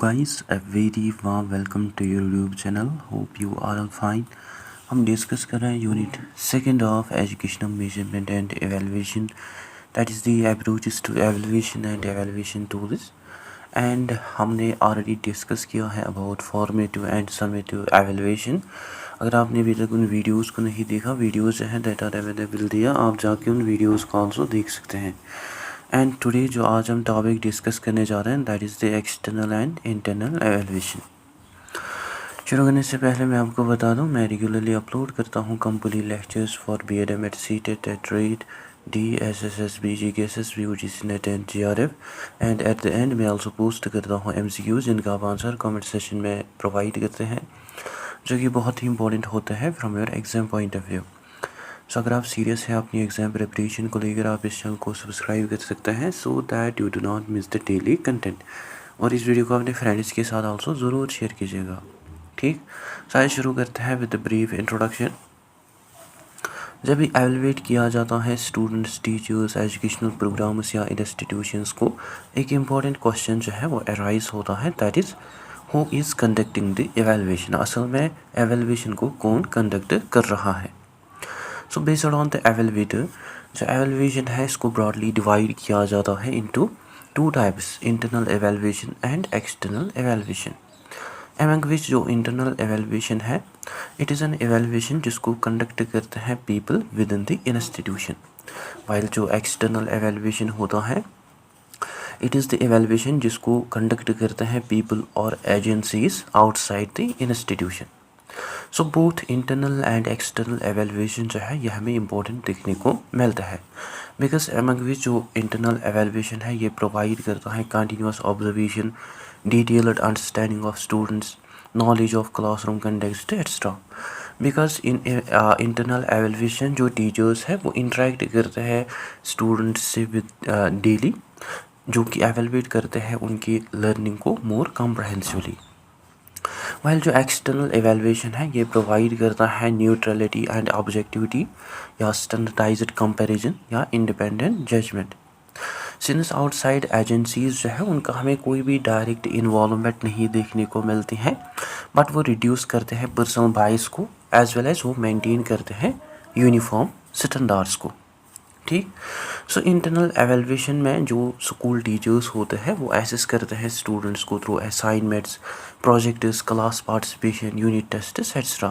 guys, a very warm welcome to your YouTube channel. Hope you are all fine. हम discuss कर रहे हैं unit second of educational measurement and evaluation, that is the approaches to evaluation and evaluation tools. And हमने already discuss किया है about formative and summative evaluation. अगर आपने अभी तक उन वीडियोज़ को नहीं देखा, वीडियोज़ जो हैं दैट आर अवेलेबल दिया, आप जाके उन वीडियोज़ को ऑल्सो देख सकते हैं. एंड टुडे जो आज हम टॉपिक डिस्कस करने जा रहे हैं that is the external and internal evaluation. शुरू करने से पहले मैं आपको बता दूं, मैं रेगुलरली अपलोड करता हूं complete lectures for BEd, CTET, TET, D, SSSB, GKSSB, UGC NET and GRF. And at the end मैं आल्सो पोस्ट करता हूं MCQs जिनका आप आंसर कमेंट सेशन में प्रोवाइड करते हैं, जो कि बहुत ही इंपॉर्टेंट होता है from your exam point of view. So अगर आप सीरियस हैं अपनी एग्ज़ाम प्रिपरेशन को लेकर, आप इस चैनल को सब्सक्राइब कर सकते हैं so that you do not miss the daily content. और इस वीडियो को अपने फ्रेंड्स के साथ ऑल्सो ज़रूर शेयर कीजिएगा. ठीक, शायद शुरू करते हैं विद ब्रीफ इंट्रोडक्शन. जब भी एवेलुएट किया जाता है स्टूडेंट्स, टीचर्स, एजुकेशनल प्रोग्राम्स या इंस्टीट्यूशंस को, एक इम्पॉर्टेंट क्वेश्चन जो है वो अराइज होता है, that is who is conducting the evaluation. असल में एवेलुएशन को कौन कंडक्ट कर रहा है. So based on the evaluator, जो एवेलुएशन है इसको ब्रॉडली डिवाइड किया जाता है into two types, internal evaluation and external evaluation. Among which जो इंटरनल एवेलुएशन है, इट इज़ एन एवेलुएशन जिसको कंडक्ट करते हैं people within the institution. While जो एक्सटर्नल एवेलुएशन होता है, इट इज़ द एवेलुएशन जिसको कंडक्ट करते हैं पीपल और agencies outside the institution. So both internal and external evaluation जो है यह हमें इम्पोर्टेंट देखने को मिलता है, बिकॉज एमंग विच जो इंटरनल एवेलुएशन है ये प्रोवाइड करता है continuous observation, detailed understanding of students, knowledge of classroom context extra. Because in internal evaluation जो टीचर्स है वो इंटरेक्ट करते हैं स्टूडेंट्स से विद डेली, जो कि एवेलुएट करते हैं उनकी लर्निंग को मोर कॉम्प्रहेंसिवली. वाइल जो एक्सटर्नल एवेलुएशन है ये प्रोवाइड करता है न्यूट्रलिटी एंड ऑब्जेक्टिविटी या स्टैंडर्डाइज्ड कंपैरिजन या independent judgement. Since outside agencies जो है उनका हमें कोई भी डायरेक्ट इन्वॉल्वमेंट नहीं देखने को मिलती है, बट वो रिड्यूस करते हैं पर्सनल बाइस को, एज वेल एज वो मेंटेन करते हैं यूनिफॉर्म स्टैंडर्ड्स को. ठीक, सो इंटरनल एवेलुएशन में जो स्कूल टीचर्स होते हैं वो एसेस करते हैं स्टूडेंट्स को through assignments, projects, class participation, unit tests etcetera.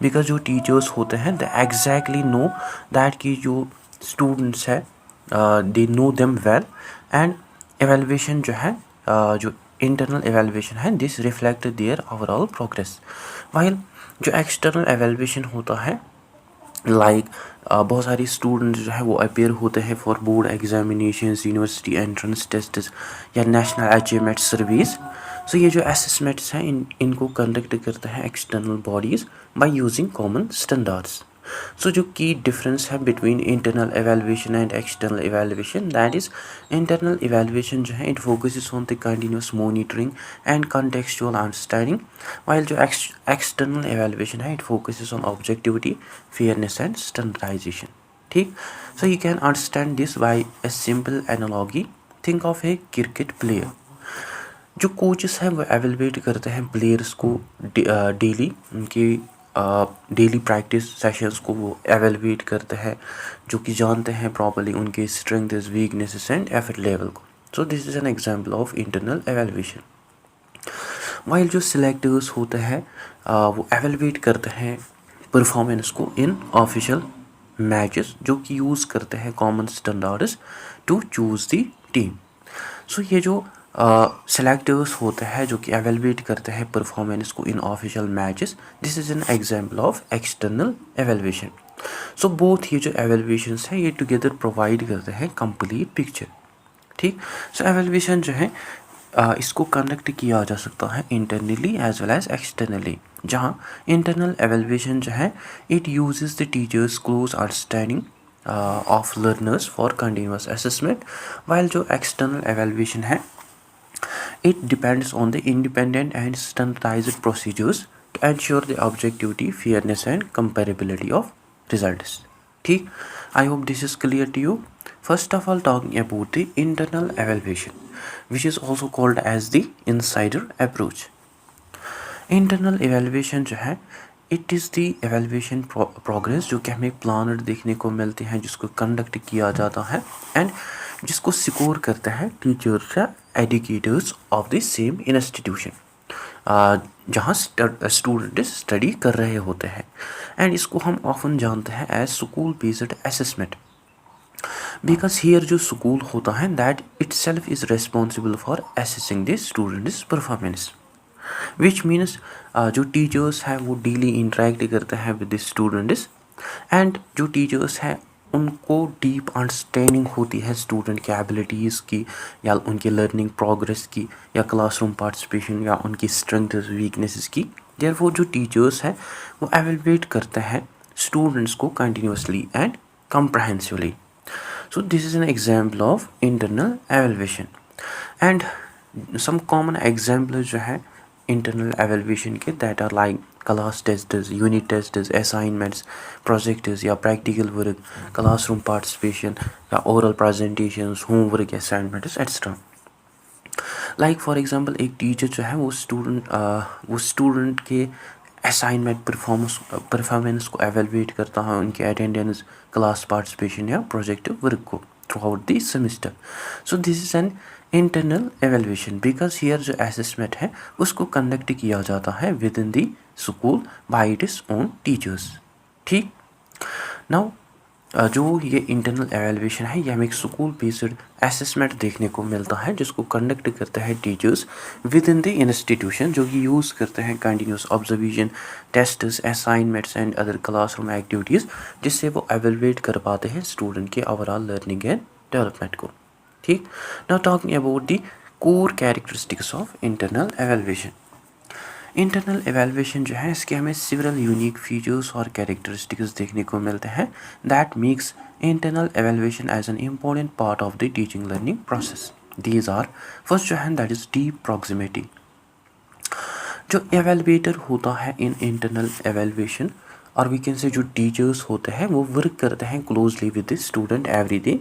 Because जो टीचर्स होते हैं दे एग्जैक्टली नो दैट कि जो स्टूडेंट्स है they know them well. And evaluation जो है जो इंटरनल एवेलुएशन है this reflect their overall progress. While जो एक्सटर्नल एवेलुएशन होता है लाइक बहुत सारी स्टूडेंट्स जो है वो अपेयर होते हैं for board examinations, university entrance tests या नेशनल अचीवमेंट सर्विस. सो ये जो असेसमेंट्स हैं इनको कंडक्ट करते हैं external bodies by using common standards. So जो की डिफरेंस है between internal evaluation and external evaluation, that is internal evaluation जो है it focuses on the continuous monitoring and contextual understanding, while जो एक्सटर्नल एवेलुएशन है it focuses on objectivity, fairness and standardization. ठीक, so you can understand this by a simple analogy. Think of A cricket player. जो coaches हैं वो evaluate करते हैं players को daily, उनकी डेली प्रैक्टिस सेशंस को वो एवेलुएट करते हैं, जो कि जानते हैं प्रॉपर्ली उनके strengths, weaknesses and effort level को. So this is an example of internal evaluation. While जो सिलेक्टर्स होते हैं वो एवेलुएट करते हैं परफॉर्मेंस को इन ऑफिशियल मैचेस, जो कि यूज़ करते हैं common standards to choose the team. So ये जो सेलेक्टर्स होते हैं जो कि एवेलुएट करते हैं परफॉर्मेंस को इन official matches, this is an example of external evaluation. So both ये जो एवेलुएशंस हैं ये टुगेदर प्रोवाइड करते हैं कंप्लीट पिक्चर. ठीक, सो एवेलुएशन जो है इसको कंडक्ट किया जा सकता है internally as well as externally. जहाँ इंटरनल एवेलुएशन जो है it uses the teachers close understanding of learners for continuous assessment, while जो एक्सटर्नल एवेलुएशन है it depends on the independent and standardized procedures to ensure the objectivity, fairness and comparability of results. ठीक, I hope this is clear to you. First of all, talking about the internal evaluation, which is also called as the insider approach. Internal evaluation जो है it is the evaluation progress जो कि हमें planner देखने को मिलते हैं, जिसको कंडक्ट किया जाता है एंड जिसको स्कोर करते हैं टीचर्स या educators of the same institution जहाँ स्टूडेंट स्टडी कर रहे होते हैं। एंड इसको हम ऑफन जानते हैं as school based assessment, because here जो स्कूल होता है that itself is responsible for assessing the students performance, which means जो टीचर्स हैं वो डेली इंटरेक्ट करते हैं विद द स्टूडेंट्स एंड जो टीचर्स हैं उनको डीप अंडरस्टैंडिंग होती है स्टूडेंट के एबिलिटीज़ की या उनके लर्निंग प्रोग्रेस की या क्लासरूम पार्टिसिपेशन या उनकी स्ट्रेंथ्स वीकनेसेस की। देयरफॉर जो टीचर्स हैं वो एवेलुएट करते हैं स्टूडेंट्स को continuously and comprehensively. So this is an example of internal evaluation and some common examples जो है internal evaluation के that are like class tests, unit tests, assignments, projects या practical work, classroom participation या oral presentations, homework assignments etc. Like for example एक teacher जो है वो student के असाइनमेंट परफॉर्मेंस को एवेलुएट करता है, उनके अटेंडेंस, क्लास पार्टिसिपेशन या प्रोजेक्ट वर्क को through out the semester. So this is an internal evaluation because here जो असेसमेंट है उसको कंडक्ट किया जाता है with in the school by its own teachers. ठीक, नाउ जो ये इंटरनल एवेलुएशन है ये हमें एक स्कूल बेस्ड असेसमेंट देखने को मिलता है जिसको कंडक्ट करते हैं teachers with in the institution, जो कि यूज़ करते हैं continuous observation, tests, assignments and other classroom activities, जिससे वो एवेलुएट कर पाते हैं स्टूडेंट के ओवरऑल लर्निंग एंड डेवलपमेंट को। ठीक, now talking about the core characteristics of internal evaluation. Internal evaluation जो है इसके हमें सिवरल यूनिक फीचर्स और कैरेक्टरिस्टिक्स देखने को मिलते हैं that makes internal evaluation as an important part of the teaching learning process. These are first जो है दैट इज़ डीप प्रॉक्सिमिटी। जो एवेलुएटर होता है इन इंटरनल एवेलुएशन और वी कैन से जो टीचर्स होते हैं वो वर्क करते हैं closely with the student every day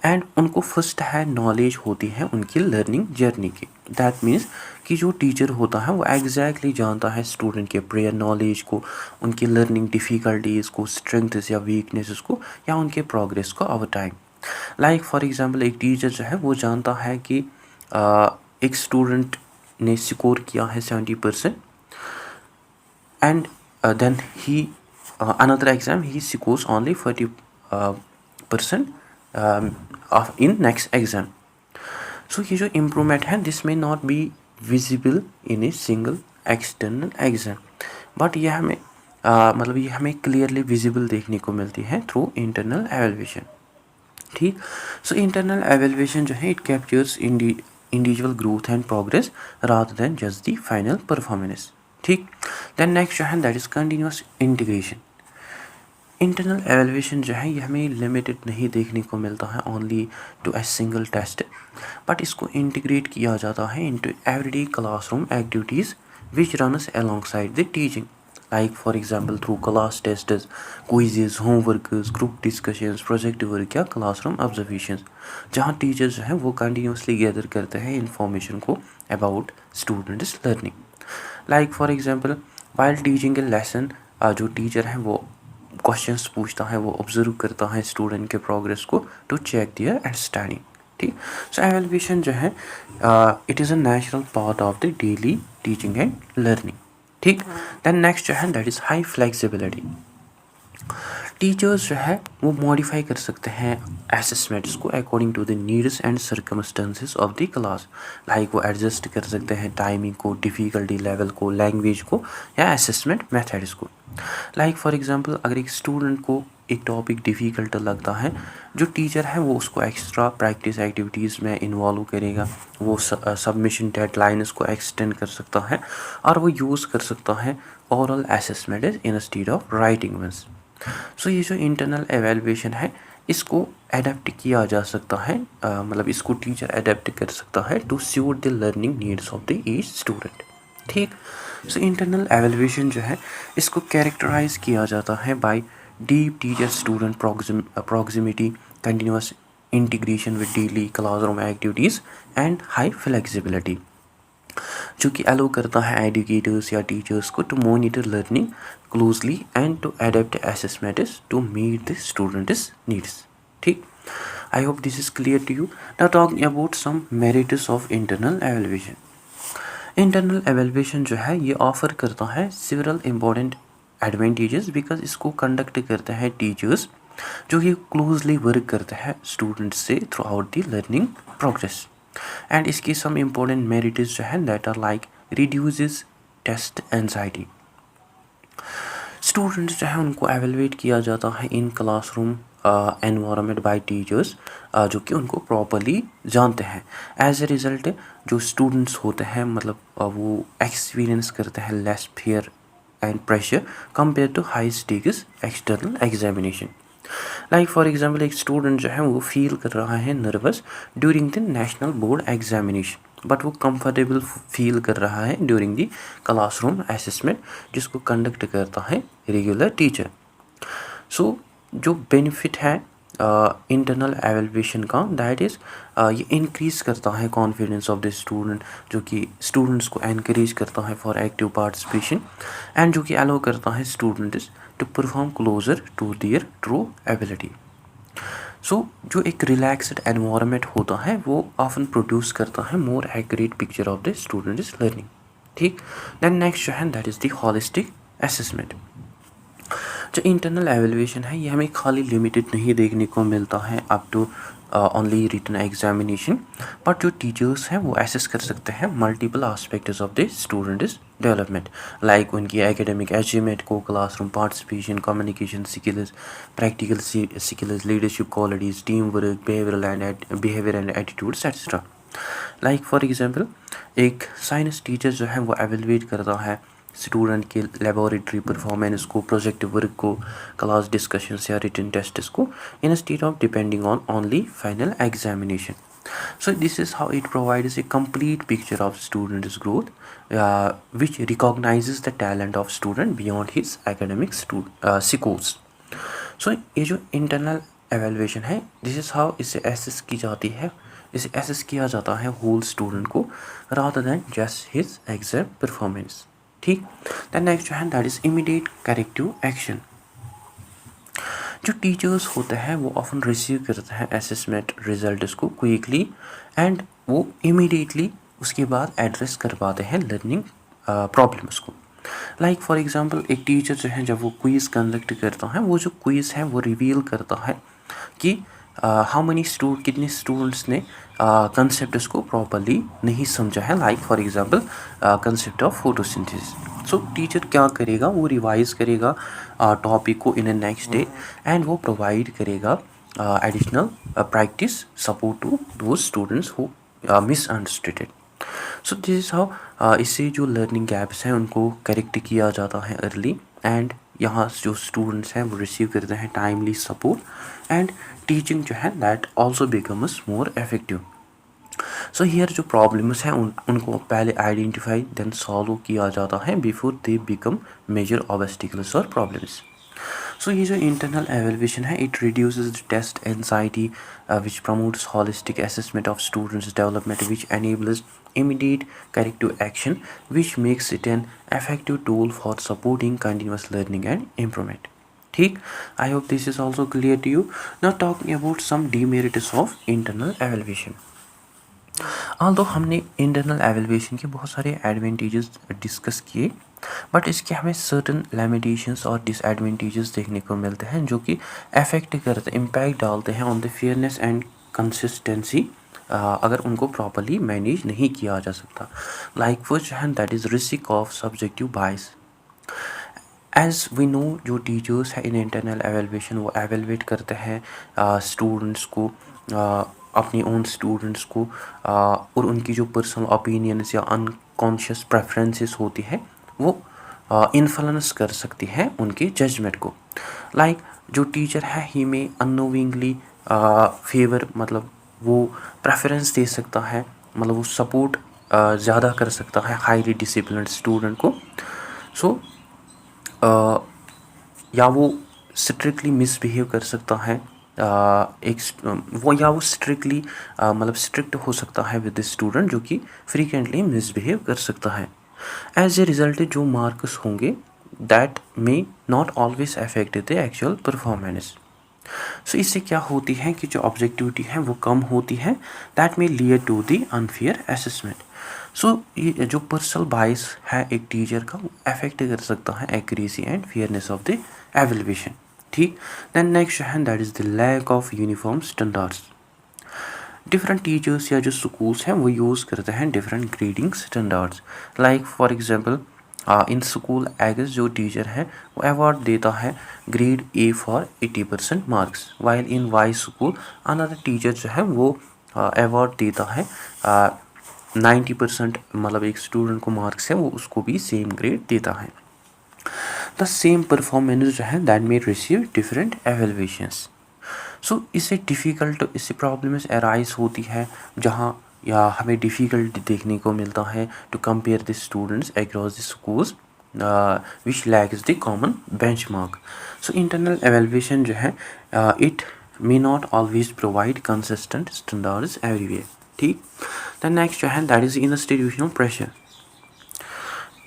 and उनको फर्स्ट है नॉलेज होती है उनकी लर्निंग जर्नी की। दैट मीन्स कि जो टीचर होता है वो एग्जैक्टली जानता है स्टूडेंट के प्रेयर नॉलेज को, उनकी लर्निंग डिफ़िकल्टीज़ को, स्ट्रेंथ्स या वीकनेसेस को या उनके प्रोग्रेस को over time. Like for example एक टीचर जो है वो जानता है कि एक स्टूडेंट ने स्कोर किया है 70% एंड देन ही another exam he scores only 40% in next exam. So ये जो इम्प्रूवमेंट है दिस में not be visible in a single external exam, but ये हमें मतलब ये हमें क्लियरली विजिबल देखने को मिलती है थ्रू इंटरनल एवेलुएशन। ठीक, सो इंटरनल एवेलुएशन जो है it captures individual growth and progress rather than just the final performance. ठीक, देन नेक्स्ट जो है that is continuous integration. Internal evaluation जो है ये हमें लिमिटेड नहीं देखने को मिलता है only to a single test, but इसको इंटीग्रेट किया जाता है into everyday classroom activities which runs alongside the teaching, like for example through class tests, quizzes, homeworks, group discussions, project work या क्लासरूम ऑब्जर्वेशंस, जहाँ टीचर्स जो हैं वो continuously gather करते हैं इंफॉर्मेशन को about students learning. Like for example while teaching a lesson जो teacher है वो क्वेश्चंस पूछता है, वो ऑब्जर्व करता है स्टूडेंट के प्रोग्रेस को टू चेक दियर अंडरस्टैंडिंग। ठीक, सो एवेलुएशन जो है it is a natural part of the daily teaching and learning. ठीक, देन नेक्स्ट जो है that is high flexibility. Teachers जो है वो मॉडिफाई कर सकते हैं असेसमेंट्स को according to the needs and circumstances of the class, like वो एडजस्ट कर सकते हैं टाइमिंग को, डिफ़िकल्टी लेवल को, लैंग्वेज को या असेसमेंट मेथड्स को। लाइक फॉर एग्जांपल अगर एक स्टूडेंट को एक टॉपिक डिफ़िकल्ट लगता है, जो टीचर है वो उसको एक्स्ट्रा प्रैक्टिस एक्टिविटीज़ में इन्वॉल्व करेगा, वो सबमिशन डेडलाइंस को एक्सटेंड कर सकता है और वो यूज़ कर सकता है oral assessment instead of writing ones. So ये जो इंटरनल एवेलुएशन है इसको अडेप्ट किया जा सकता है, मतलब इसको टीचर अडेप्ट कर सकता है to suit the learning needs of the each student. ठीक, सो इंटरनल एवेलुएशन जो है इसको कैरेक्टराइज किया जाता है by deep teacher student proximity, continuous integration with daily classroom activities and high flexibility, जो कि अलो करता है एजुकेटर्स या टीचर्स को to monitor learning closely and to adapt assessments to meet the students needs. ठीक, I hope this is clear to you. Now talking about some merits of internal evaluation. Internal evaluation जो है ये offer करता है several important advantages, because इसको conduct करते हैं teachers जो कि क्लोजली वर्क करते हैं स्टूडेंट्स से throughout the learning progress. And इसकी सम इम्पोर्टेंट मेरिट्स जो है that are like reduces test anxiety. Students जो है उनको एवेलुएट किया जाता है in classroom environment by teachers जो कि उनको प्रॉपरली जानते हैं. एज ए रिज़ल्ट जो स्टूडेंट्स होते हैं मतलब वो एक्सपीरियंस करते हैं less fear and pressure compare to high stakes external examination. Like for example एक स्टूडेंट जो है वो फील कर रहा है nervous during the national board examination, but वो कंफर्टेबल फील कर रहा है ड्यूरिंग द क्लासरूम असेसमेंट जिसको कंडक्ट करता है रेगुलर टीचर. सो जो बेनिफिट है इंटरनल एवेल्युएशन का दैट इज़ ये इंक्रीज़ करता है कॉन्फिडेंस ऑफ द स्टूडेंट, जो कि स्टूडेंट्स को एनकरेज करता है फॉर एक्टिव पार्टिसिपेशन एंड जो कि अलाउ करता है students to perform closer to their true ability. So जो एक रिलैक्सड एनवायरनमेंट होता है वो ऑफन प्रोड्यूस करता है more accurate picture of the students learning. ठीक, देन नेक्स्ट जो है that is the holistic assessment. जो इंटरनल एवेल्युएशन है ये हमें खाली लिमिटेड नहीं देखने को मिलता है up to only written examination, but जो टीचर्स हैं वो एसेस कर सकते हैं multiple aspects of the students development, like उनकी एकेडमिक अचीवमेंट को, classroom participation, communication skills, practical skills, leadership qualities, team work, behaviour and attitudes etcetera. Like for example एक science teacher जो है वो एवेलुएट करता है स्टूडेंट के लेबोरेटरी परफॉर्मेंस को, प्रोजेक्ट वर्क को, क्लास डिस्कशंस या रिटन टेस्ट्स को, instead of depending on only final examination. So this is how it provides a complete picture of student's growth, which recognizes the talent of student beyond his academic scores. So ये जो internal evaluation है, this is how इसे assess की जाती है, इसे assess किया जाता है whole student को rather than just his exam performance. ठीक, then next जो है that is immediate corrective action. जो टीचर्स होते हैं वो ऑफन रिसीव करते हैं असेसमेंट रिजल्ट्स को क्विकली एंड वो इमीडिएटली उसके बाद एड्रेस कर पाते हैं लर्निंग प्रॉब्लम्स को. लाइक फॉर एग्जांपल एक टीचर जो है जब वो क्विज़ कंडक्ट करता है, वो जो क्विज़ है वो रिवील करता है कि हाउ मनी कितने स्टूडेंट्स ने कंसेप्ट्स को प्रॉपरली नहीं समझा है. Like for example concept of photosynthesis. So teacher क्या करेगा, वो रिवाइज करेगा टॉपिक को इन नेक्स्ट डे एंड वो प्रोवाइड करेगा additional practice support to those students who misunderstood it. So this is how इससे जो लर्निंग गैप्स हैं उनको करेक्ट किया जाता है अर्ली, एंड यहाँ जो स्टूडेंट्स हैं वो रिसीव करते हैं टाइमली सपोर्ट एंड टीचिंग जो है that also becomes more effective. So here जो प्रॉब्लम्स हैं उनको पहले आइडेंटिफाई देन सॉल्व किया जाता है before they become major obstacles और प्रॉब्लम्स. सो ये जो इंटरनल एवेल्युएशन है it reduces the test anxiety which promotes holistic assessment of students' development, which enables immediate corrective action, which makes it an effective tool for supporting continuous learning and improvement. ठीक, I hope this is also clear to you. Now talking about some demerits of internal evaluation. although हमने internal evaluation के बहुत सारे advantages discuss किए, but इसके हमें certain limitations और disadvantages देखने को मिलते हैं जो कि अफेक्ट करते इम्पैक्ट डालते हैं on the fairness and consistency अगर उनको प्रॉपरली मैनेज नहीं किया जा सकता. Like first hand that is risk of subjective bias. As we know जो टीचर्स हैं इन इंटरनल एवेल्युएशन वो एवेलुएट करते हैं स्टूडेंट्स को, अपने ओन स्टूडेंट्स को, और उनकी जो पर्सनल ओपिनियंस या अनकॉन्शियस प्रेफरेंसेस होती है वो इन्फ्लुएंस कर सकती है उनके जजमेंट को. लाइक जो टीचर है ही में अननोविंगली फेवर मतलब वो प्रेफरेंस दे सकता है, मतलब वो सपोर्ट ज़्यादा कर सकता है हाईली डिसिप्लिन्ड स्टूडेंट को. सो या वो स्ट्रिक्टली मिसबिहेव कर सकता है वो स्ट्रिक्टली मतलब स्ट्रिक्ट हो सकता है विद स्टूडेंट जो कि फ्रीक्वेंटली मिसबिहेव कर सकता है। एज ए रिजल्ट जो मार्क्स होंगे that may not always affect the actual performance. So इससे क्या होती है कि जो ऑब्जेक्टिविटी है वो कम होती है, that may lead to the unfair assessment. So ये जो पर्सनल बाइस है एक टीचर का वो अफेक्ट कर सकता है accuracy and fairness of the evaluation. ठीक, देन नेक्स्ट है that is the lack of uniform standards. Different teachers या जो स्कूल्स हैं वो यूज़ करते हैं different grading standards. Like for example in school X जो टीचर है वो अवार्ड देता है grade A for 80% marks, while in Y school another teacher जो है वो अवार्ड देता है 90%, मतलब एक स्टूडेंट को मार्क्स है वो उसको भी सेम ग्रेड देता है। द सेम परफॉर्मेंस जो है दैट मे रिसीव डिफरेंट एवेल्युएशंस। सो इससे प्रॉब्लम्स अराइज होती है जहाँ या हमें डिफ़िकल्ट देखने को मिलता है to compare the students across the schools which lacks the common benchmark. So internal evaluation जो है it may not always provide consistent standards everywhere. ठीक, द नेक्स्ट जो है दैट इज़ इंस्टीट्यूशनल प्रेशर।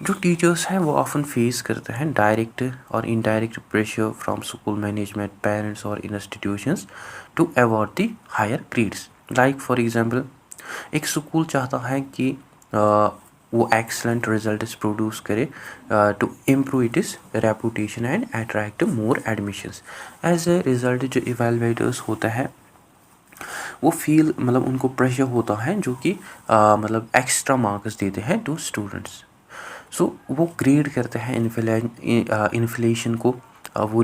जो टीचर्स हैं वो ऑफन फेस करते हैं डायरेक्ट और indirect pressure from school management, parents और institutions to award the higher grades. Like for example एक स्कूल चाहता है कि वो एक्सलेंट रिजल्ट्स प्रोड्यूस करे to improve its reputation and attract more admissions. As a result जो evaluators होता है वो फील मतलब उनको प्रेशर होता है जो कि मतलब एक्स्ट्रा मार्क्स देते हैं टू स्टूडेंट्स। सो वो ग्रेड करते हैं इन्फ्लेशन को, वो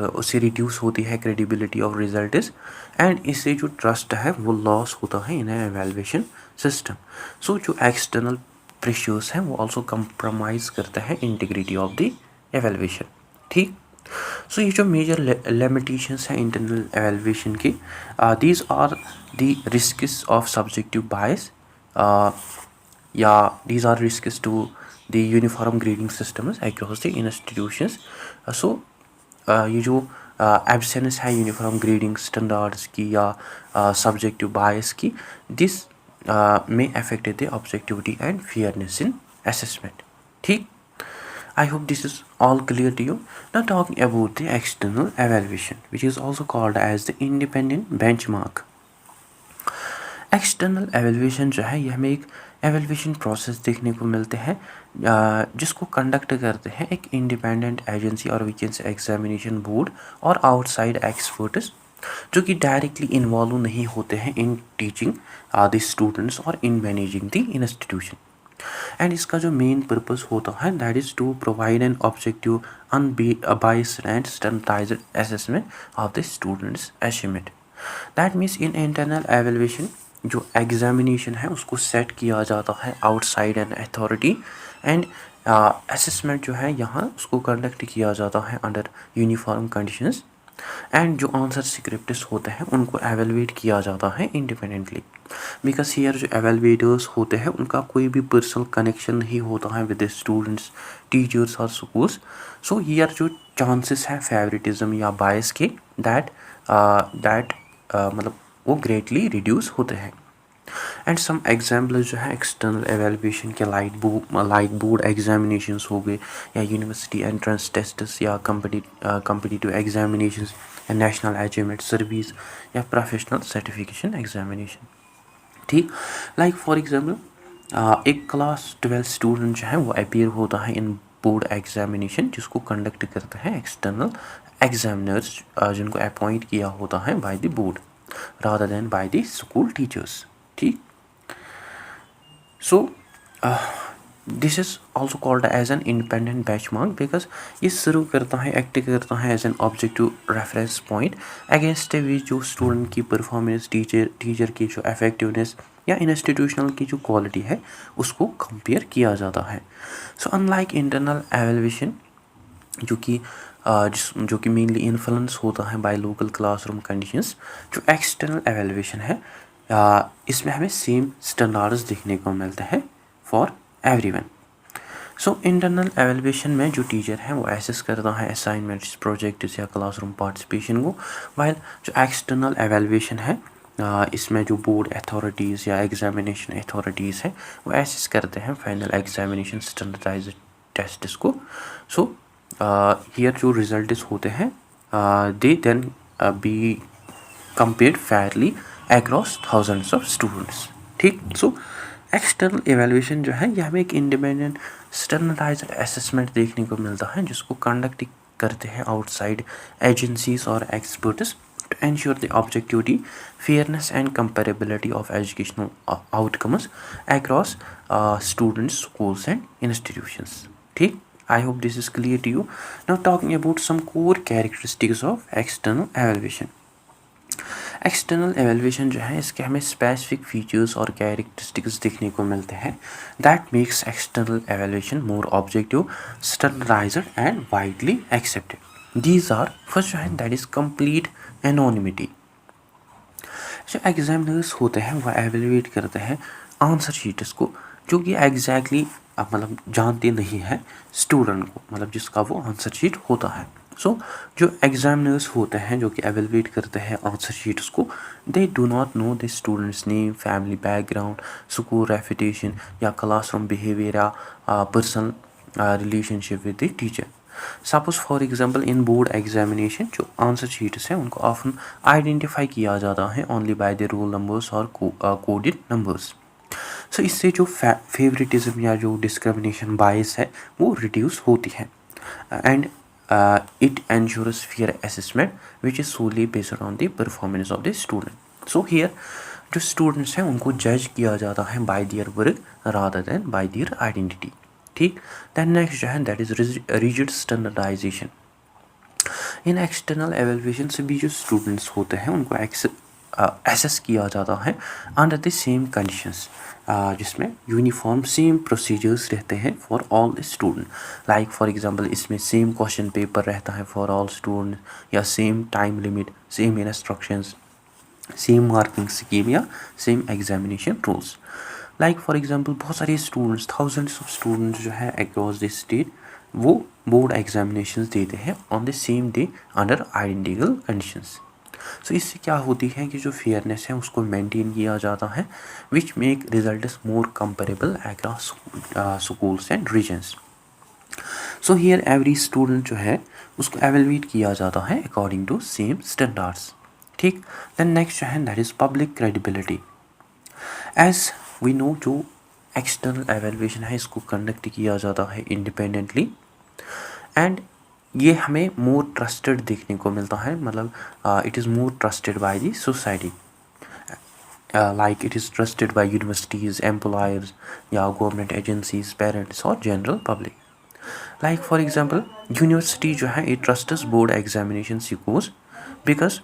उससे रिड्यूस होती है क्रेडिबिलिटी ऑफ रिजल्ट्स एंड इससे जो ट्रस्ट है वो लॉस होता है इन एवेल्युएशन सिस्टम। सो जो एक्सटर्नल प्रेशर्स हैं वो ऑल्सो कंप्रोमाइज़ करते हैं इंटीग्रिटी ऑफ द एवेल्युएशन। ठीक, सो ये जो मेजर लिमिटेशंस हैं इंटरनल एवेल्युएशन की, these are the risks of subjective bias या these are risks to the uniform grading systems across the institutions। सो ये जो एब्सेंस है यूनिफॉर्म ग्रेडिंग स्टैंडर्ड्स की या सब्जेक्टिव बायस की, this may affect the objectivity and fairness in assessment. ठीक, I hope this is all clear to you. Now talking about the external evaluation, which is also called as the independent benchmark। External evaluation जो है ये हमें एक evaluation process देखने को मिलते हैं जिसको कंडक्ट करते हैं एक इंडिपेंडेंट एजेंसी और we can say examination board और आउटसाइड एक्सपर्ट्स जो कि डायरेक्टली इन्वॉल्व नहीं होते हैं इन टीचिंग द स्टूडेंट्स और in managing the institution. And इसका जो मेन पर्पस होता है that is to provide an objective unbiased and standardised assessment of the students achievement. That means in internal evaluation जो examination है उसको set किया जाता है outside an authority and assessment जो है यहाँ उसको कंडक्ट किया जाता है अंडर यूनिफॉर्म कंडीशंस एंड जो आंसर स्क्रिप्ट्स होते हैं उनको एवेलुएट किया जाता है इंडिपेंडेंटली। बिकॉज हियर जो एवेलुएटर्स होते हैं उनका कोई भी पर्सनल कनेक्शन नहीं होता है विद द स्टूडेंट्स, टीचर्स और स्कूल्स। सो हियर जो चांसेस हैं फेवरेटिज्म या बायस के दैट मतलब वो ग्रेटली रिड्यूस होते हैं। एंड सम एग्जाम्पल जो है एक्सटर्नल एवेल्युएशन के लाइक बोर्ड एग्जामिनेशंस हो गए या यूनिवर्सिटी एंट्रेंस टेस्ट्स या कम्पिटिटिव एग्जामिनेशंस या नेशनल अचीवमेंट सर्विस या प्रोफेशनल सर्टिफिकेशन एग्जामिनेशन। ठीक, लाइक फॉर एग्जाम्पल एक क्लास 12 स्टूडेंट जो है वो अपीयर होता है इन बोर्ड एग्जामिनेशन जिसको कंडक्ट करते हैं एक्सटर्नल एग्जामिनर्स जिनको अपॉइंट किया होता है by the board rather than by the school teachers। ठीक, so this is also called as an independent benchmark because ये सर्व करता है, एक्ट करता है as an objective reference point against which जो स्टूडेंट की परफॉर्मेंस, टीचर की जो इफेक्टिवनेस या इंस्टीट्यूशनल की जो क्वालिटी है उसको कंपेयर किया जाता है। सो अनलाइक इंटरनल एवेल्युएशन जो कि मेनली इन्फ्लुएंस होता है बाय लोकल क्लासरूम कंडीशंस, जो एक्सटर्नल एवेल्युएशन है इसमें हमें सेम स्टैंडर्ड्स देखने को मिलते हैं for everyone. So internal evaluation में जो टीचर है वो एसेस करता है असाइनमेंट्स, प्रोजेक्ट्स या क्लासरूम पार्टिसिपेशन को, वाइल जो एक्सटर्नल एवेलुएशन है इसमें जो बोर्ड अथॉरिटीज़ या एग्जामिनेशन अथॉरिटीज़ हैं वो एसेस करते हैं फाइनल एग्जामिनेशन स्टैंडर्डाइज्ड टेस्ट्स को। सो हियर जो रिजल्ट्स होते हैं they then be compared fairly across thousands of students. ठीक, सो एक्सटर्नल एवेलुएशन जो है यह हमें एक इंडिपेंडेंट स्टैंडर्डाइज्ड असेसमेंट देखने को मिलता है जिसको कंडक्ट करते हैं आउटसाइड एजेंसीज और experts to ensure the objectivity, fairness and comparability of educational outcomes across students, schools and institutions. ठीक, I hope this is clear to you. Now talking about some core characteristics of external evaluation. External evaluation जो है इसके हमें specific features और characteristics देखने को मिलते हैं that makes external evaluation more objective, standardised and widely accepted. These are first जो है दैट इज़ कंप्लीट एनोनिमिटी। जो एग्जामिनर्स होते हैं वह एवेलुएट करते हैं आंसर शीट्स को जो कि एग्जैक्टली मतलब जानते नहीं है स्टूडेंट को, मतलब जिसका वो आंसर शीट होता है। सो जो एग्जामिनर्स होते हैं जो कि एवेलुएट करते हैं आंसर शीट्स को, they do not know the students name, family background, school reputation या क्लासरूम बिहेवियर या personal relationship with the teacher. Suppose for example in board examination जो आंसर शीट्स हैं उनको ऑफन आइडेंटिफाई किया जाता है only by the roll numbers और coded numbers. सो इससे जो फेवरेटिज्म या जो डिस्क्रिमिनेशन बायस है वो रिड्यूस होती है and it ensures fair assessment which is solely based on the performance of the student. So here जो students हैं उनको जज किया जाता है by their work rather than by their identity। ठीक, then next जो है that is rigid standardization। In external evaluation से भी जो स्टूडेंट्स होते हैं उनको एसेस किया जाता है अंडर द सेम कंडीशंस जिसमें यूनिफॉर्म सेम प्रोसीजर्स रहते हैं for all the student. Like for example इसमें सेम क्वेश्चन पेपर रहता है फॉर ऑल स्टूडेंट या same time limit, same instructions, same marking scheme या same examination rules. Like for example बहुत सारे स्टूडेंट्स, थाउजेंड्स ऑफ स्टूडेंट्स जो है across the state वो बोर्ड एग्जामिनेशंस देते हैं on the same day under identical conditions. सो इससे क्या होती है कि जो फेयरनेस है उसको मेंटेन किया जाता है which make results more comparable across schools and regions. So here every student जो है उसको एवेलुएट किया जाता है अकॉर्डिंग टू सेम स्टैंडर्ड्स। ठीक, देन नेक्स्ट जो है that is public credibility. As we know जो एक्सटर्नल एवेलुएशन है इसको कंडक्ट किया जाता है इंडिपेंडेंटली एंड ये हमें मोर ट्रस्टेड देखने को मिलता है, मतलब it is more trusted by the society, like it is trusted by universities, employers या गवर्नमेंट एजेंसीज, पेरेंट्स और general public. Like for example university जो है it trusts board examination cause because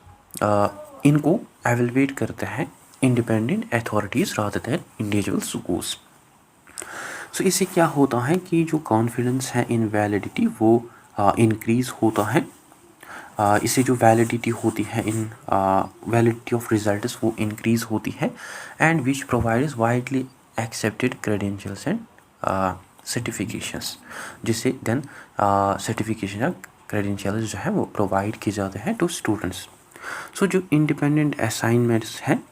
इनको एवेलुएट करते हैं independent authorities rather than individual schools. So इससे क्या होता है कि जो कॉन्फिडेंस है इन वैलिडिटी वो इंक्रीज़ होता है। इससे जो वैलिडिटी होती है इन वैलिडिटी ऑफ रिजल्ट्स वो इंक्रीज़ होती है and which provides widely accepted credentials and certifications, जिससे देन सर्टिफिकेशन या क्रेडेंशियल्स जो है वो प्रोवाइड किए जाते हैं टू स्टूडेंट्स। सो जो इंडिपेंडेंट असाइनमेंट्स हैं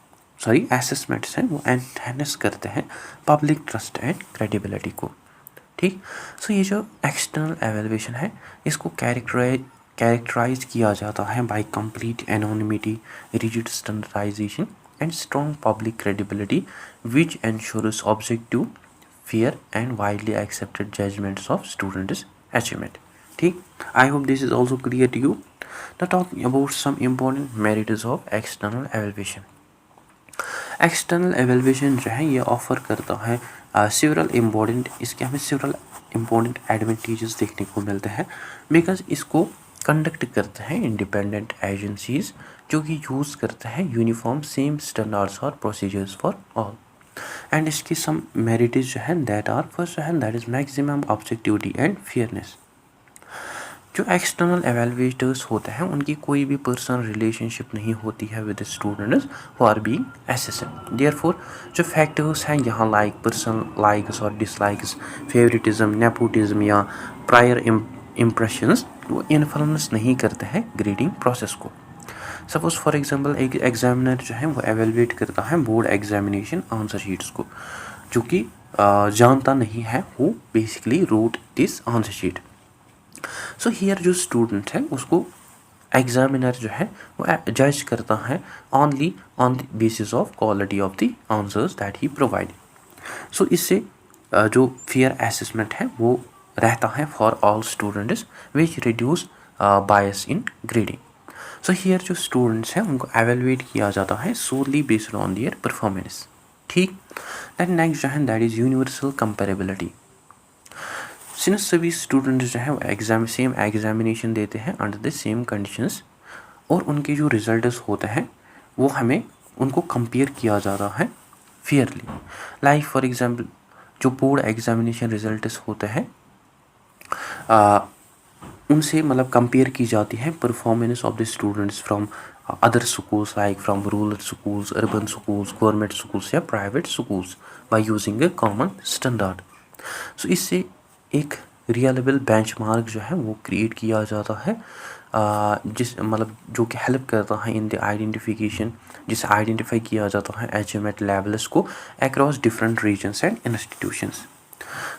असेसमेंट्स हैं वो एनहांस करते हैं पब्लिक ट्रस्ट एंड क्रेडिबिलिटी को। ठीक, सो ये जो एक्सटर्नल एवेलुएशन है इसको कैरेक्टराइज किया जाता है by complete anonymity, rigid standardization and strong public credibility which ensures objective, fair and widely accepted judgments of students achievement. ठीक, I hope this is also clear to you. Now talking about some important merits of external evaluation. External evaluation जो है ये offer करता है इसके हमें several important advantages देखने को मिलते हैं बिकॉज इसको कंडक्ट करते हैं इंडिपेंडेंट एजेंसीज जो कि यूज़ करते हैं यूनिफॉर्म सेम स्टैंडर्ड्स और प्रोसीजर्स फॉर ऑल एंड इसकी सम मेरिट्स जो है दैट आर फर्स्ट जो है that is maximum objectivity and fairness. जो एक्सटर्नल एवेलुएटर्स होते हैं उनकी कोई भी पर्सनल रिलेशनशिप नहीं होती है with students who are being assessed. Therefore जो फैक्टर्स हैं यहाँ लाइक पर्सनल लाइक्स और डिसलाइक्स, फेवरेटिज्म, नेपोटिज्म या प्रायर इम्प्रेशंस वो इन्फ्लुएंस नहीं करते हैं ग्रेडिंग प्रोसेस को। सपोज फॉर एग्जांपल एक एग्जामिनर जो है वो एवेलुएट करता है बोर्ड एग्जामिनेशन आंसर शीट्स को, जो कि जानता नहीं है who basically wrote this answer sheet. So here जो स्टूडेंट है उसको एग्जामिनर जो है वो जज करता है only on the basis of quality of the answers that he provide. So इससे जो फेयर असेसमेंट है वो रहता है for all students which reduce bias in grading. So here जो स्टूडेंट्स हैं उनको एवेलुएट किया जाता है solely based on their performance. ठीक, दैन नेक्स्ट जो है that is universal comparability. Since सभी स्टूडेंट्स जो है वो सेम एग्जामिनेशन देते हैं अंडर द सेम कंडीशंस और उनके जो रिजल्ट्स होते हैं वो हमें उनको कंपेयर किया जाता है फेयरली। लाइक फॉर एग्जांपल जो बोर्ड एग्जामिनेशन रिजल्ट्स होते हैं उनसे मतलब कंपेयर की जाती है performance of the students from other schools like from rural schools, urban schools, government schools या private schools by using a common standard. So इससे एक रियलेबल बेंचमार्क जो है वो क्रिएट किया जाता है जिस मतलब जो कि हेल्प करता है इन द आइडेंटिफिकेशन, जिसे आइडेंटिफाई किया जाता है अचीवमेंट लेवल्स को across different regions and institutions.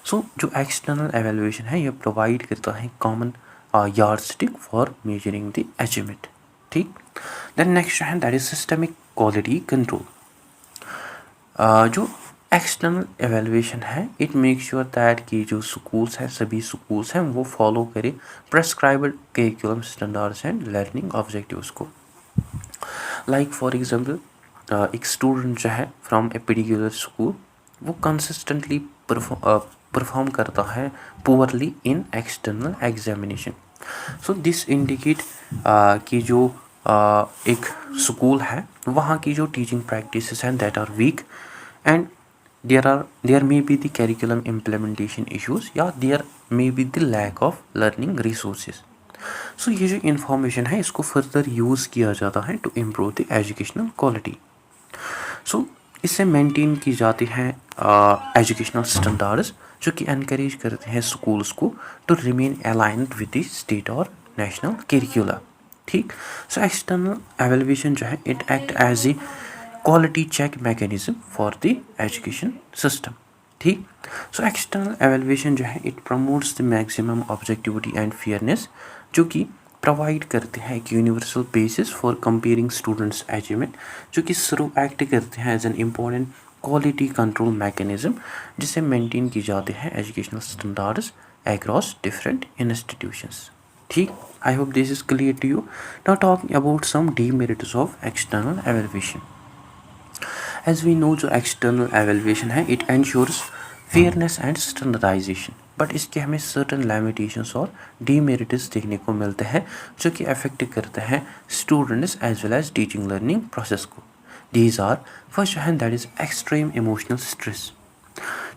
So जो एक्सटर्नल एवेलुएशन है ये प्रोवाइड करता है common yardstick for measuring the achievement. ठीक, देन नेक्स्ट है that is systemic quality control. जो एक्सटर्नल एवेलुएशन है इट मेक श्योर दैट कि जो स्कूल्स हैं सभी स्कूल्स हैं वो फॉलो करें prescribed curriculum standards and learning objectives को। लाइक फॉर एग्जांपल एक स्टूडेंट जो है फ्रॉम ए पर्टिकुलर स्कूल वो कंसिस्टेंटली परफॉर्म करता है poorly in external examination. So this indicate कि जो एक स्कूल है वहाँ की जो टीचिंग प्रैक्टिसेस हैं that are weak and there may be the curriculum implementation issues या there may be the lack of learning resources। सो ये जो इन्फॉर्मेशन है इसको फर्दर यूज़ किया जाता है to improve the educational quality. So इससे मेंटेन की जाती है एजुकेशनल स्टैंडर्ड्स जो कि एनकरेज करते हैं स्कूल्स को to remain aligned with the state और नेशनल करिकुला। ठीक, सो एक्सटर्नल एवेलुएशन जो है it act as a quality check mechanism for the education system. ठीक, सो एक्सटर्नल एवेलुएशन जो है it promotes the maximum objectivity and fairness जो कि provide करते हैं एक universal basis for comparing students achievement, जो कि सर्व एक्ट करते हैं as an important quality control mechanism जिससे मेंटेन की जाते हैं educational standards across different institutions. ठीक, I hope this is clear to you. Now talking about some demerits of external evaluation. As we know जो external evaluation है it ensures fairness and standardization, but इसके हमें certain limitations और demerits देखने को मिलते हैं जो कि अफेक्ट करते हैं students as well as teaching learning process को। These are first hand that is extreme emotional stress.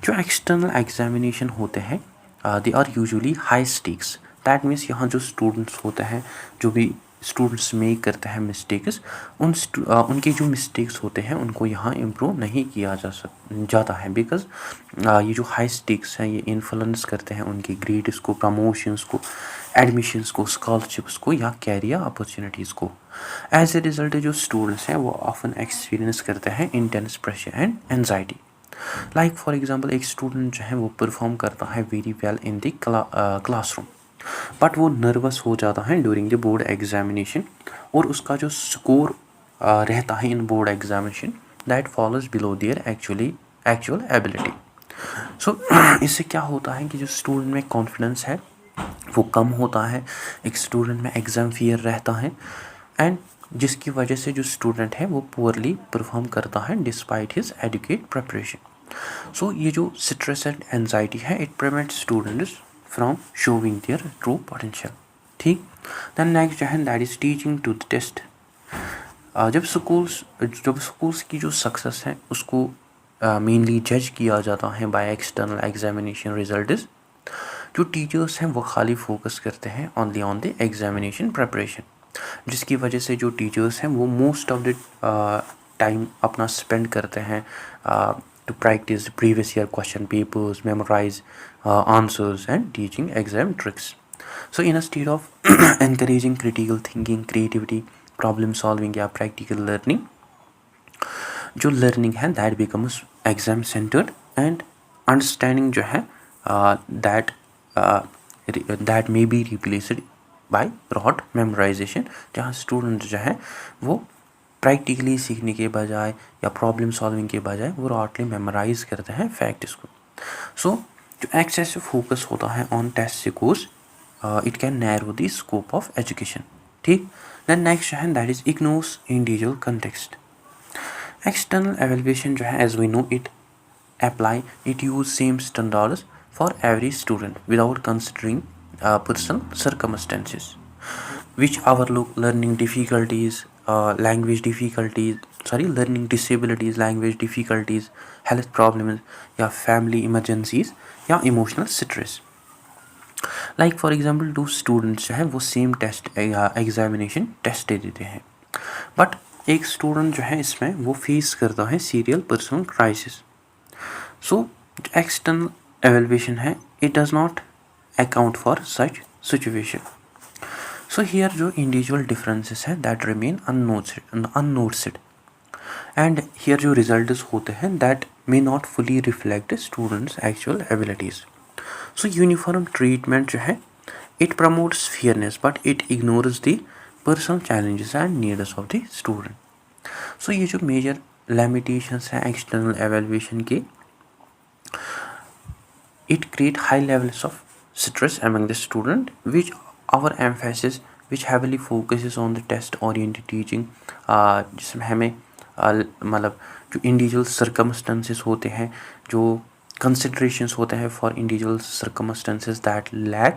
जो एक्सटर्नल एग्जामिनेशन होते हैं they are usually high stakes, that means यहाँ जो स्टूडेंट्स होते हैं जो भी स्टूडेंट्स मेक करते हैं मिस्टेक्स उनके जो मिस्टेक्स होते हैं उनको यहाँ इम्प्रूव नहीं किया जाता है बिकॉज ये जो हाई स्टेक्स हैं ये इन्फ्लुएंस करते हैं उनके ग्रेड्स को, प्रमोशंस को, एडमिशन्स को, स्कॉलरशिप्स को या कैरियर अपॉर्चुनिटीज़ को। एज ए रिजल्ट जो स्टूडेंट्स हैं वो ऑफन एक्सपीरियंस करते हैं intense pressure and anxiety. Like for example एक स्टूडेंट जो है वो परफॉर्म करता है very well in the classroom but वो नर्वस हो जाता है ड्यूरिंग द बोर्ड एग्जामिनेशन और उसका जो स्कोर रहता है in board examination that follows below their actual ability. So इससे क्या होता है कि जो स्टूडेंट में कॉन्फिडेंस है वो कम होता है, एक स्टूडेंट में एग्ज़ाम फियर रहता है एंड जिसकी वजह से जो स्टूडेंट है वो पुअरली परफॉर्म करता है despite his adequate preparation. So ये जो स्ट्रेस एंड एनजाइटी है it prevents students from showing their true potential. ठीक, दैन नेक्स्ट जो है that is teaching to the test. जब स्कूल्स की जो सक्सेस है उसको मेनली जज किया जाता है बाय एक्सटर्नल एग्जामिनेशन रिजल्ट्स, जो टीचर्स हैं वो खाली फोकस करते हैं only on the examination preparation, जिसकी वजह से जो टीचर्स हैं वो मोस्ट ऑफ द टाइम अपना स्पेंड करते हैं to practice previous year question papers, memorize answers and teaching exam tricks. So instead of encouraging critical thinking, creativity, problem solving या practical learning, जो learning है that becomes exam centered and understanding जो है that that may be replaced by rote memorization, जहाँ student जो है वो practically सीखने के बजाय या प्रॉब्लम सॉल्विंग के बजाय वो रॉटली मेमोराइज करते हैं फैक्ट्स को. सो जो एक्सेसिव फोकस होता है on test scores it can narrow the scope of education. ठीक. देन नेक्स्ट है that is ignores individual context. External evaluation जो है as we know it apply it use same standards for every student without considering personal circumstances which overlook learning difficulties, learning disabilities, language difficulties, health problems या family emergencies या emotional stress. Like for example 2 students जो है वो same test या examination test दे देते हैं, but एक student जो है इसमें वो face करता है serial personal crisis. So external evaluation है it does not account for such situation. So here जो individual differences हैं that remain unnoticed and here जो results होते हैं that may not fully reflect students' actual abilities. So uniform treatment जो है it promotes fairness but it ignores the personal challenges and needs of the student. So ये जो major limitations हैं external evaluation के it create high levels of stress among the student which our emphasis which heavily focuses on the test oriented teaching जिसमें हमें मतलब जो individual circumstances होते हैं, जो considerations होते हैं for individual circumstances that lack,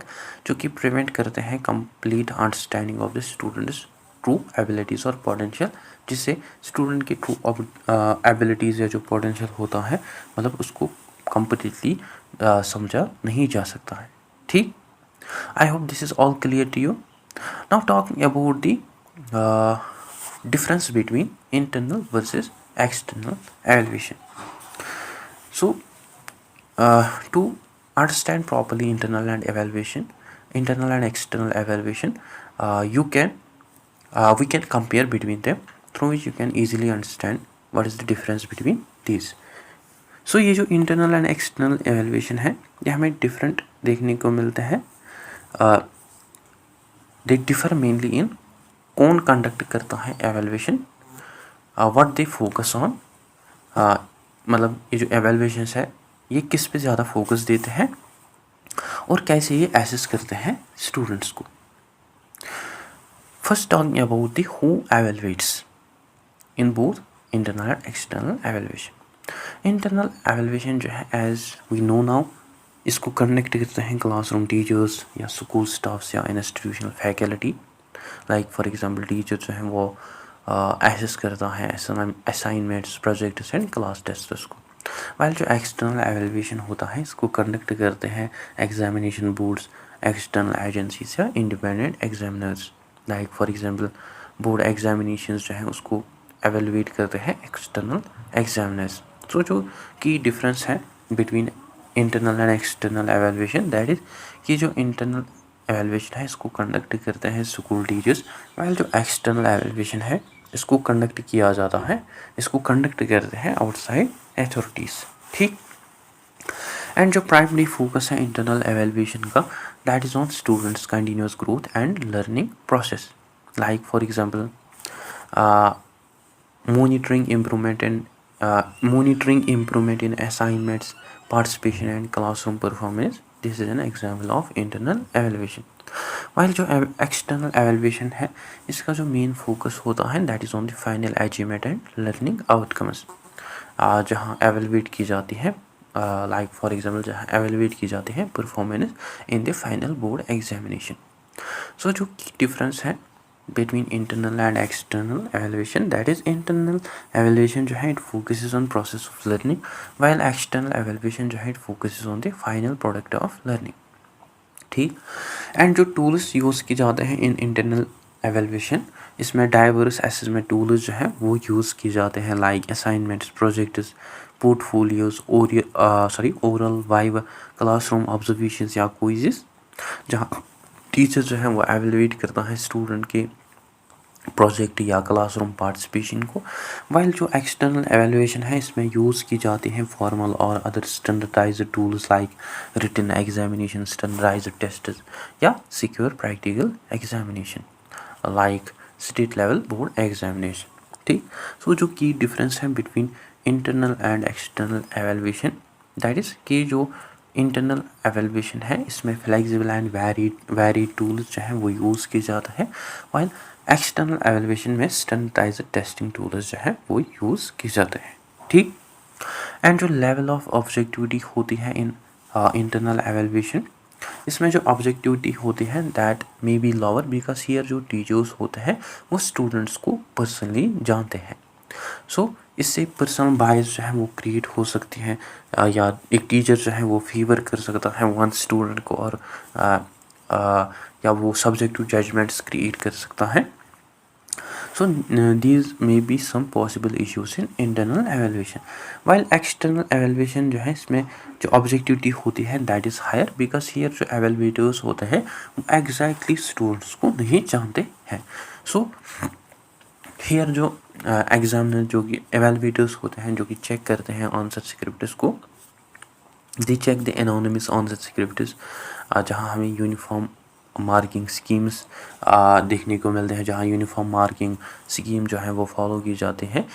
जो कि prevent करते हैं complete understanding of the student's true abilities और potential, जिससे student की true abilities या जो potential होता है मतलब उसको completely समझा नहीं जा सकता है. ठीक. I hope this is all clear to you. Now talking about the difference between internal versus external evaluation. So to understand properly internal and external evaluation, we can compare between them, through which you can easily understand what is the difference between these. So ये जो internal and external evaluation है ये हमें different देखने को मिलते हैं. They differ mainly in कौन conduct करता है evaluation, what they focus on, मतलब ये जो evaluations है ये किस पे ज़्यादा focus देते हैं और कैसे ये assess करते हैं students को. First talking about the who evaluates in both internal and external evaluation. Internal evaluation जो है as we know now इसको कनेक्ट करते हैं क्लासरूम टीचर्स या स्कूल स्टाफ्स या institutional faculty. Like for example teacher जो है वो एसेस करता है assignments, projects and class tests को. वाइल जो एक्सटर्नल एवेल्युएशन होता है इसको कंडक्ट करते हैं एग्जामिनेशन बोर्ड्स, एक्सटर्नल एजेंसीज या independent examiners. Like for example board examinations जो है उसको एवेलुएट करते हैं एक्सटर्नल एग्जामिनर्स. सो जो की डिफरेंस है between internal and external evaluation that is कि जो इंटरनल एवेलुएशन है इसको कंडक्ट करते हैं स्कूल टीचर्स, वाइल जो एक्सटर्नल एवेलुएशन है इसको कंडक्ट किया जाता है, इसको कंडक्ट करते हैं आउटसाइड अथॉरिटीज़. ठीक. एंड जो प्राइमरी फोकस है इंटरनल एवेलुएशन का that is on students continuous growth and learning process. Like for example monitoring improvement in assignments, participation and classroom performance. This is an example of internal evaluation. While जो external evaluation है इसका जो main focus होता है that is on the final achievement and learning outcomes. जहाँ evaluate की जाती है like for example जहाँ evaluate की जाती है performance in the final board examination. So जो difference है between internal and external evaluation that is internal evaluation जो है it focuses on process of learning while external evaluation जो है it focuses on the final product of learning. ठीक। And जो tools use किए जाते हैं इन इंटरनल एवेलुएशन, इसमें डाइवर्स असेसमेंट टूल्स जो हैं वो यूज़ किए जाते हैं, like assignments, projects, portfolios, oral viva, classroom observations या क्विज़ेस, जहाँ टीचर जो है वो एवेलुएट करता है स्टूडेंट के प्रोजेक्ट या क्लासरूम पार्टिसिपेशन को। वाइल जो एक्सटर्नल एवेलुएशन है इसमें यूज़ की जाती हैं फॉर्मल और other standardized tools like written examination, standardized test या secure practical examination like state level board examination. ठीक। सो जो की डिफरेंस है between internal and external evaluation, that is कि जो इंटरनल एवेलुएशन है इसमें फ्लेक्सिबल एंड वेरीड टूल्स जो हैं वो यूज़ किया जाता है, वाइल एक्सटर्नल एवेलुएशन में स्टैंडर्डाइज्ड टेस्टिंग टूल्स जो है वो यूज़ किए जाते हैं। ठीक। एंड जो लेवल ऑफ ऑब्जेक्टिविटी होती है इन इंटरनल एवेलुएशन, इसमें जो ऑब्जेक्टिविटी होती है that may be lower because here जो टीचर्स होते हैं वो स्टूडेंट्स को पर्सनली जानते हैं। सो इससे पर्सनल बायस जो है वो क्रिएट हो सकती हैं, या एक टीचर जो है वो फेवर कर सकता है वन स्टूडेंट को, और या वो सब्जेक्टिव जजमेंट्स क्रिएट कर सकता है। So these may be some possible issues in internal evaluation. While external evaluation जो है इसमें जो objectivity होती है that is higher because here जो evaluators होते हैं वो exactly students को नहीं जानते हैं। So here जो examiner जो कि evaluators होते हैं जो कि check करते हैं आंसर स्क्रिप्ट्स को, they check the anonymous answer scripts, जहाँ हमें यूनिफॉर्म मार्किंग स्कीम्स देखने को मिलते हैं, जहाँ यूनिफॉर्म मार्किंग स्कीम जो है वो फॉलो की जाते हैं,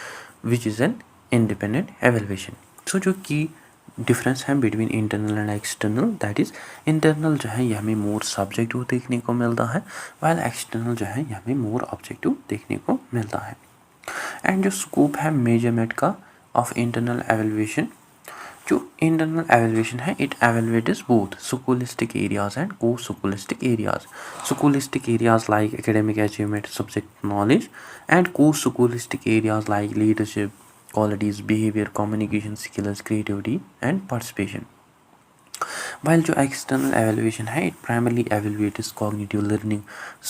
which is an independent evaluation. So जो की डिफरेंस है between internal and external, that is internal जो है ये हमें मोर सब्जेक्टिव देखने को मिलता है, वाइल एक्सटर्नल जो है ये हमें मोर ऑब्जेक्टिव देखने को मिलता है। एंड जो स्कोप है मेजरमेंट का ऑफ इंटरनल एवेलुएशन, जो इंटरनल एवेलुएशन है it evaluates both scholastic areas and co scholastic areas. Scholastic areas like academic achievement, subject knowledge, and co scholastic areas like leadership qualities, behaviour, communication skills, creativity and participation. While जो external evaluation है it primarily evaluates cognitive learning,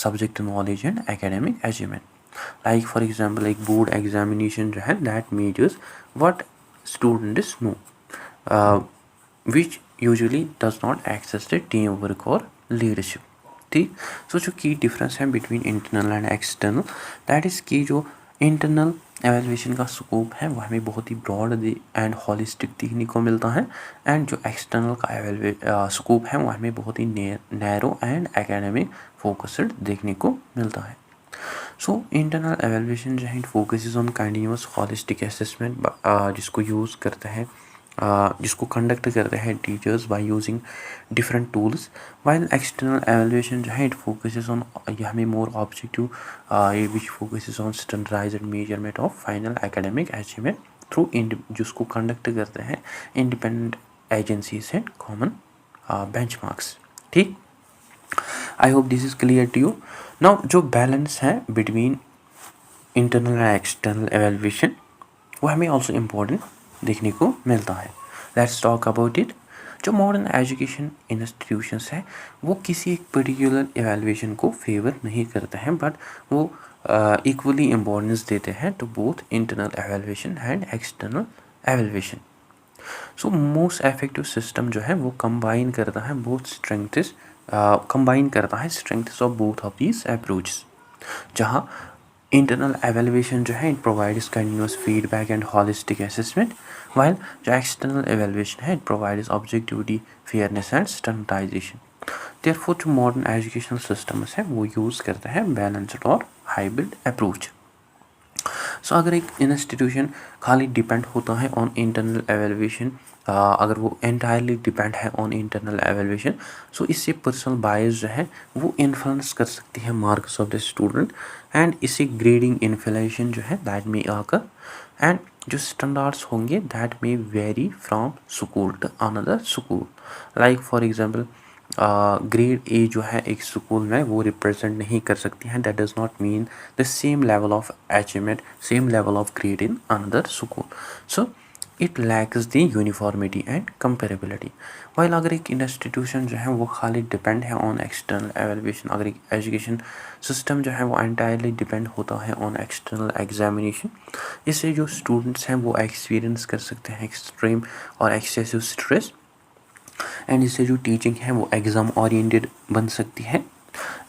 subject knowledge and academic achievement. Like for example एक board examination जो है that measures what students know, which usually does not access the teamwork or leadership। ठीक। So जो की difference है between internal and external, that is कि जो internal evaluation का स्कोप है वो हमें बहुत ही ब्रॉड एंड हॉलिस्टिक देखने को मिलता है, एंड जो एक्सटर्नल का स्कोप है वो हमें बहुत ही नैरो एंड एकेडमिक फोकस्ड देखने को मिलता है। सो इंटरनल एवेलुएशन जो है it focuses on continuous holistic assessment, जिसको यूज़ करते हैं जिसको कंडक्ट करते हैं teachers by using different tools, while external evaluation जो है इट फोकसेस ऑन हमें more objective, which focuses on standardised measurement of final academic achievement through जिसको कंडक्ट करते हैं independent agencies and common benchmarks. ठीक। I hope this is clear to you. Now जो balance है between internal and external evaluation वो हमें also important देखने को मिलता है। Let's talk about it. जो मॉडर्न एजुकेशन इंस्टीट्यूशंस हैं वो किसी एक पर्टिकुलर एवेलुएशन को फेवर नहीं करते हैं, बट वो इक्वली इम्पोर्टेंस देते हैं to both internal evaluation and external evaluation. So most effective system जो है वो कंबाइन करता है strengths of both of these approaches, जहाँ इंटरनल एवेलुएशन जो है it provides continuous feedback and holistic assessment, while जो एक्सटर्नल एवेलुएशन है it provides objectivity, fairness and standardisation. Therefore जो मॉडर्न एजुकेशनल सिस्टम्स हैं वो यूज़ करते हैं बैलेंस्ड और हाइब्रिड अप्रोच। सो अगर एक इंस्टीट्यूशन खाली डिपेंड होता है ऑन इंटरनल एवेलुएशन, अगर वो एंटायरली डिपेंड है ऑन इंटरनल एवेलुएशन, सो इससे पर्सनल बायस जो है वो इन्फ्लुएंस कर सकती है marks of the student, and इससे ग्रेडिंग इन्फ्लेशन जो है दैट में आकर, एंड जो स्टैंडर्ड्स होंगे that may vary from school to another school. Like for example grade A जो है एक स्कूल में वो रिप्रेजेंट नहीं कर सकती हैं, that does not mean the same level of achievement, same level of grade in another school. So it lacks the uniformity and comparability. While अगर एक इंस्टीट्यूशन जो है वो खाली डिपेंड है ऑन एक्सटर्नल एवेलुएशन, अगर एक एजुकेशन सिस्टम जो है वो एंटायरली डिपेंड होता है ऑन एक्सटर्नल एग्जामिनेशन, इससे जो स्टूडेंट्स हैं वो एक्सपीरियंस कर सकते हैं एक्सट्रीम और एक्सेसिव स्ट्रेस, एंड इससे जो टीचिंग है वो एग्ज़ाम ओरिएंटेड बन सकती है,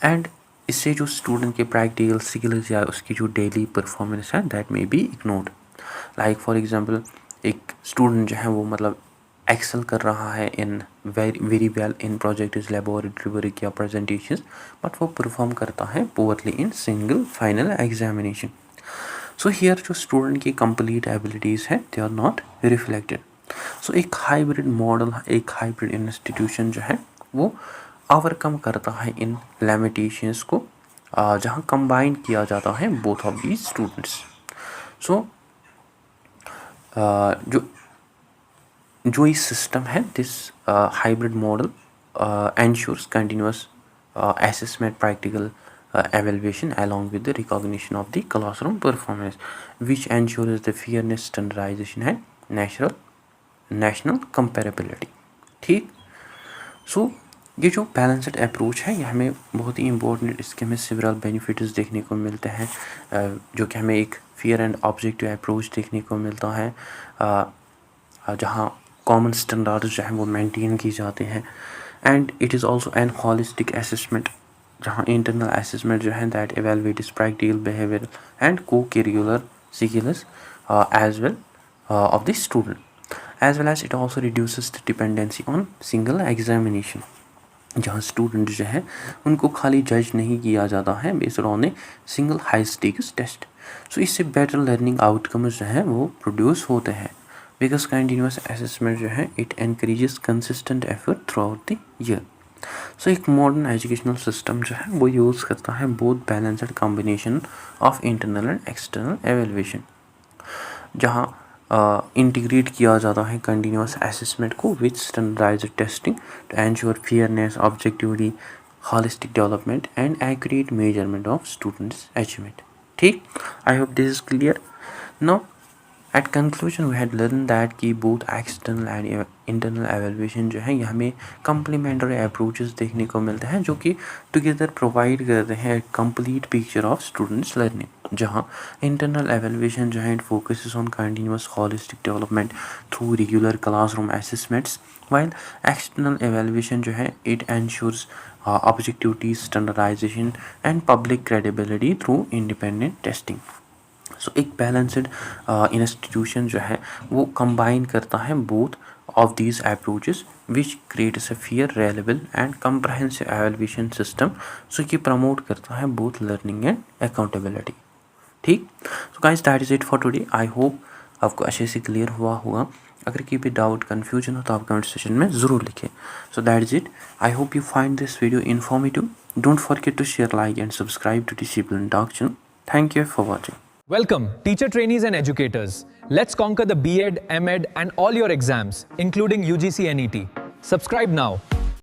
एंड इससे जो स्टूडेंट के प्रैक्टिकल स्किल्स या उसकी जो डेली परफॉर्मेंस है that may be ignored. Like for example एक स्टूडेंट जो है वो मतलब एक्सेल कर रहा है in very well in projects, laboratory work या प्रेजेंटेशंस, बट वो परफॉर्म करता है poorly in single final examination. So here जो स्टूडेंट की कंप्लीट एबिलिटीज़ हैं दे आर नॉट रिफ्लेक्टेड। सो एक हाइब्रिड मॉडल, एक हाइब्रिड इंस्टीट्यूशन जो है वो ओवरकम करता है इन लिमिटेशंस को, जहाँ कंबाइन किया जाता है बोथ ऑफ दीज स्टूडेंट्स। सो जो ये सिस्टम है, this hybrid model ensures continuous assessment, practical evaluation along with the recognition of the classroom performance, which ensures the fairness, standardization and national comparability। ठीक। So ये जो balanced approach है ये हमें बहुत ही इम्पोर्टेंट, इसके हमें सिवरल बेनिफिट्स देखने को मिलते हैं, जो कि हमें एक फेयर एंड ऑब्जेक्टिव अप्रोच देखने को मिलता है, जहाँ कॉमन स्टैंडर्ड्स जो हैं वो मेंटेन की जाते हैं, and it is also an holistic assessment, जहाँ इंटरनल असेसमेंट जो है that evaluates practical behaviour and co curricular skills as well of the student, as well as it also reduces the dependency on single examination, जहाँ student जो है उनको खाली जज नहीं किया जाता है based on a single high stakes test. So इससे बेटर लर्निंग आउटकम्स जो है वो प्रोड्यूस होते हैं, बिकॉज कंटिन्यूस असेसमेंट जो है it encourages consistent effort throughout the year. So एक मॉडर्न एजुकेशनल सिस्टम जो है वो यूज़ करता है both balanced combination of internal and external evaluation, जहाँ इंटीग्रेट किया जाता है कंटिन्यूस असेसमेंट को with standardised testing to ensure fairness, objectivity, holistic development and accurate measurement of students achievement. ठीक, I hope this is clear. Now at conclusion we had learn that कि both external and internal evaluation जो है ये हमें complementary approaches देखने को मिलते हैं, जो कि टुगेदर प्रोवाइड करते हैं complete picture of students learning. जहाँ इंटरनल एवेलुएशन जो है it focuses on continuous holistic development through regular classroom assessments, while external evaluation जो है it ensures objectivity, standardisation and public credibility through independent testing. So एक balanced institution जो है वो combine करता है both of these approaches which creates a fair, reliable and comprehensive evaluation system, so कि promote करता है बोथ लर्निंग एंड अकाउंटेबिलिटी। ठीक, so guys that is it for today. I hope आपको अच्छे से क्लियर हुआ होगा। अगर कोई भी डाउट कन्फ्यूजन हो तो आप कमेंट सेक्शन में ज़रूर लिखें। So that is it. I hope you find this video informative. Don't forget to share, like and subscribe to Discipline Talk channel. Thank you for watching. Welcome, teacher trainees and educators. Let's conquer the B.Ed, M.Ed and all your exams, including UGC NET. Subscribe now.